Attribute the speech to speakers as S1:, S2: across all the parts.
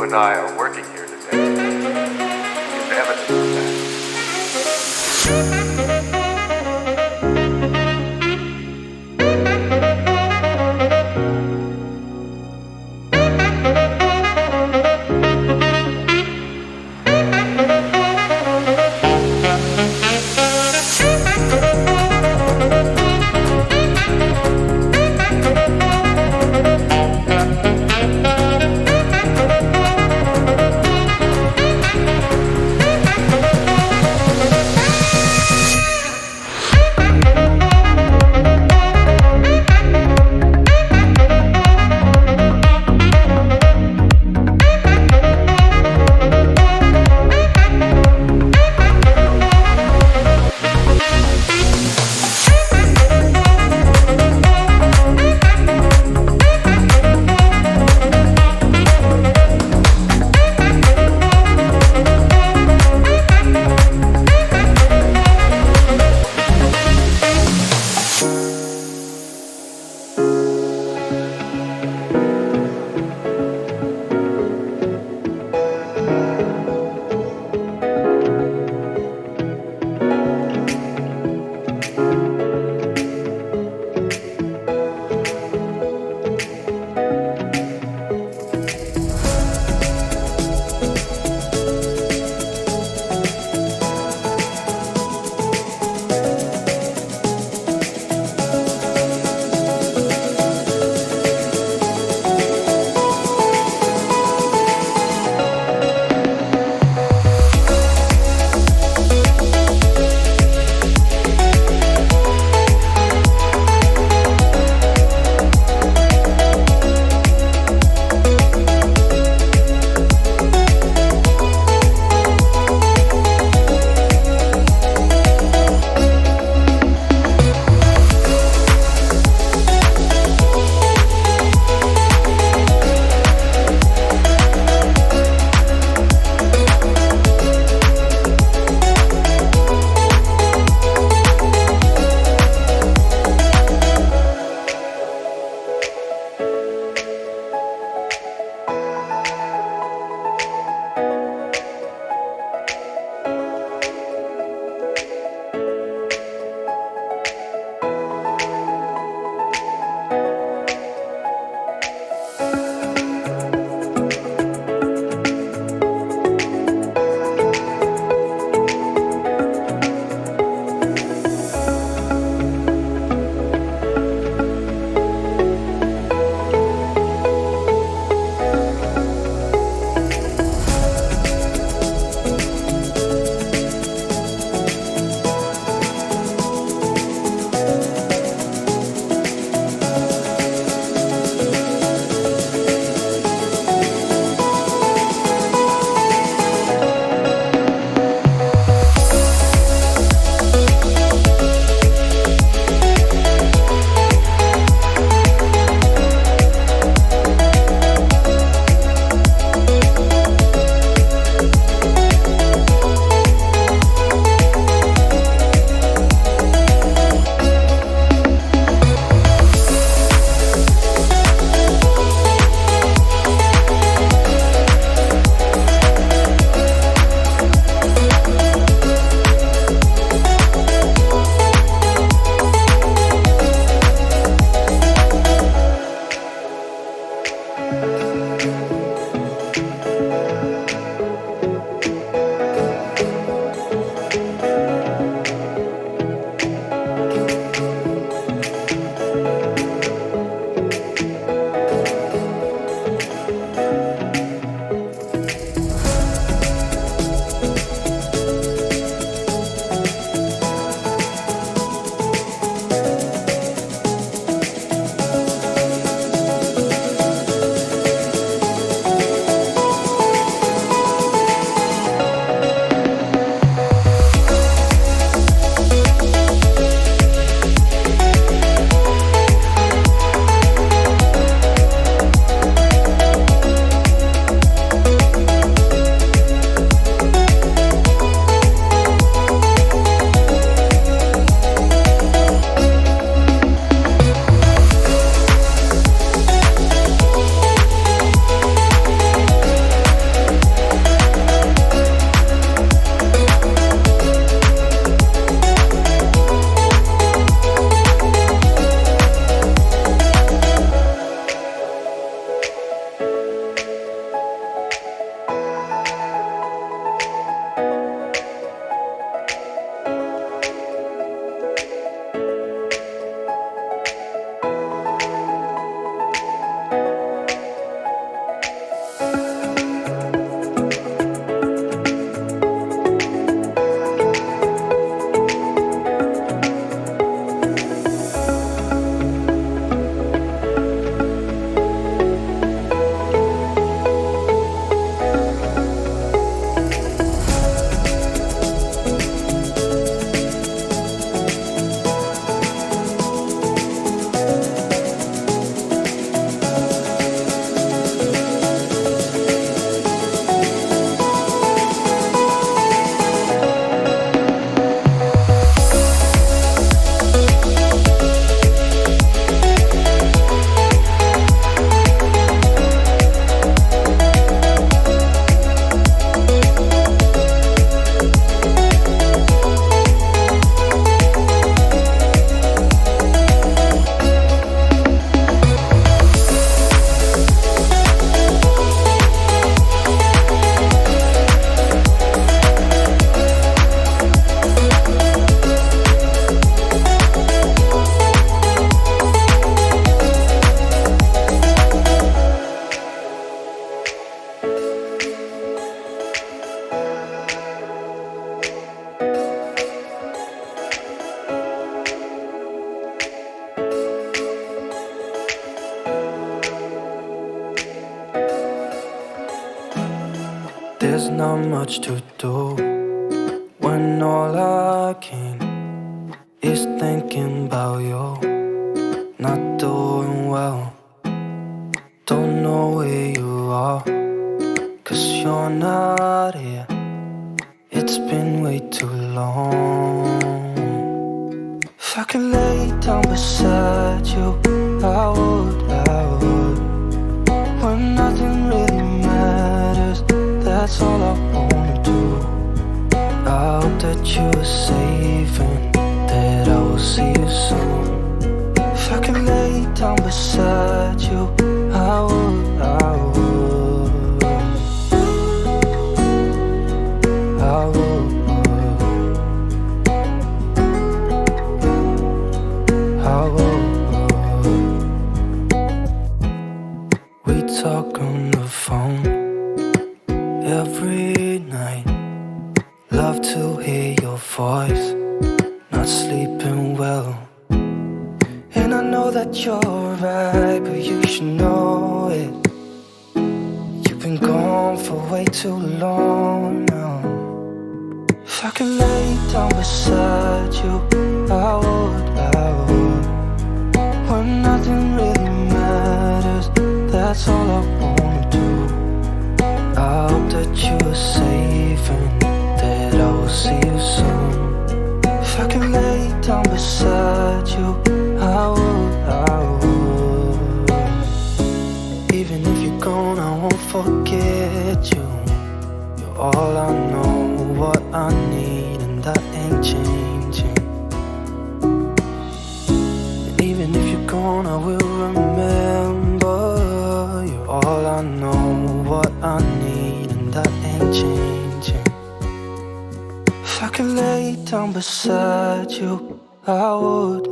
S1: and I are working here today is evidence of that.
S2: There's not much to do when all I can is thinking about you. Not doing well, don't know where you are, 'cause you're not here. It's been way too long. If I could lay down beside you, I would. When nothing really matters, that's all I wanna do. I hope that you are safe and that I will see you soon. If I could lay down beside you, I would. I would. I would. We talk on the phone every night. Love to hear your voice. Not sleeping well, and I know that you're right, but you should know it. You've been gone for way too long now. If I could lay down beside you, I would. When nothing really matters, that's all I wanna do. I hope that you are safe and that I will see you soon. If I could lay down beside you, I would. Even if you're gone, I won't forget you. You're all I know, what I need, and that ain't changing. And even if you're gone, I will remember. You're all I know, what I need, and that ain't changing. If I could lay down beside you, I would.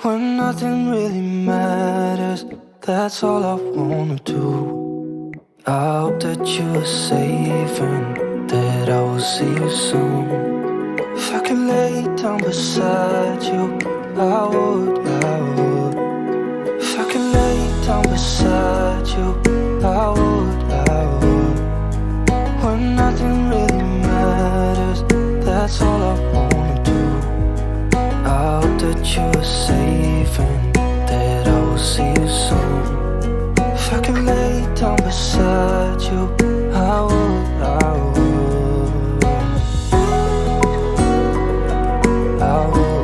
S2: When nothing really matters, that's all I wanna do. I hope that you are safe and that I will see you soon. If I could lay down beside you, I would. If I could lay down beside you, I would. When nothing really matters, that's all I wanna do. I hope that you are safe and that I will see you soon. If I could lay down beside you, I would. I would. I would.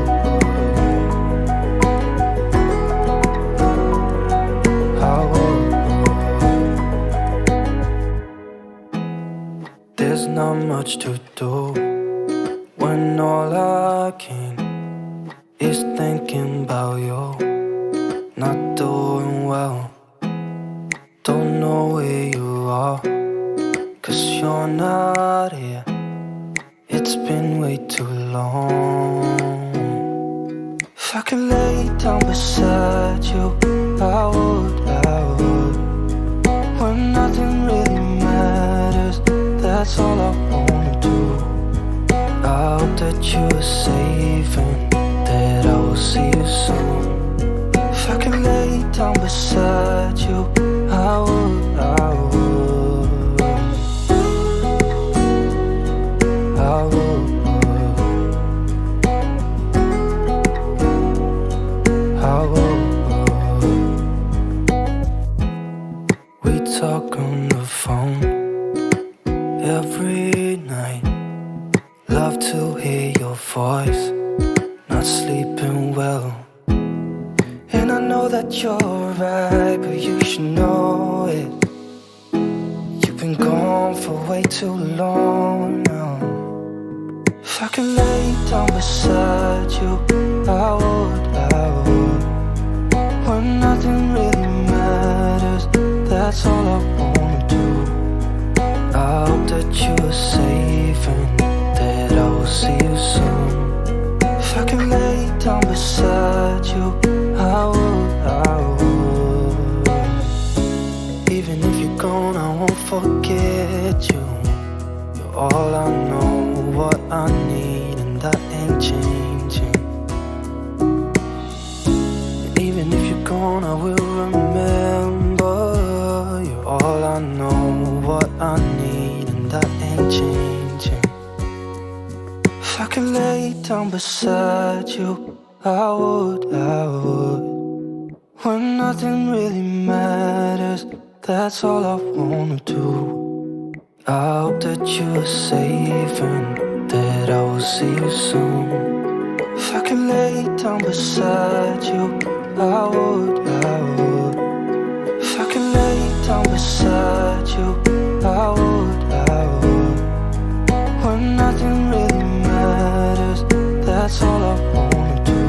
S2: There's not much to do when all I can is thinking about you. Not doing well, don't know where you are, 'cause you're not here. It's been way too long. If I could lay down beside you, I would. When nothing really matters, that's all I wanna do. I hope that you are safe and that I will see you soon. If I could lay down beside you, I would. I would. I would. We talk on the phone every night. Love to hear your voice. Not sleeping well, and I know that you're right, but you should know it. You've been gone for way too long now. If I could lay down beside you, I would. When nothing really matters, that's all I wanna do. I hope that you are safe and that I will see you soon. If I could lay down beside you, I would. Even if you're gone, I won't forget you. You're all I know, what I need, and that ain't changing. And even if you're gone, I will remember. You're all I know, what I changing. If I could lay down beside you, I would. When nothing really matters, that's all I wanna do. I hope that you're safe and that I will see you soon. If I could lay down beside you, I would. If I could lay down beside you, I would. When nothing really matters, that's all I wanna do.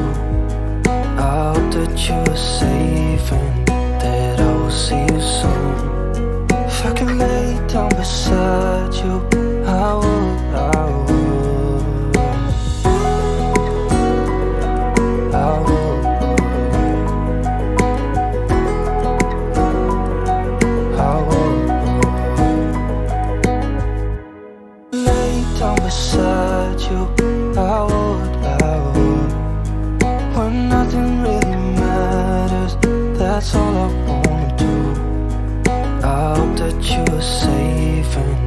S2: I hope that you're safe and that I will see you soon. If I could lay down beside you, I would. Beside you, I would. When nothing really matters, that's all I wanna do. I hope that you're safe and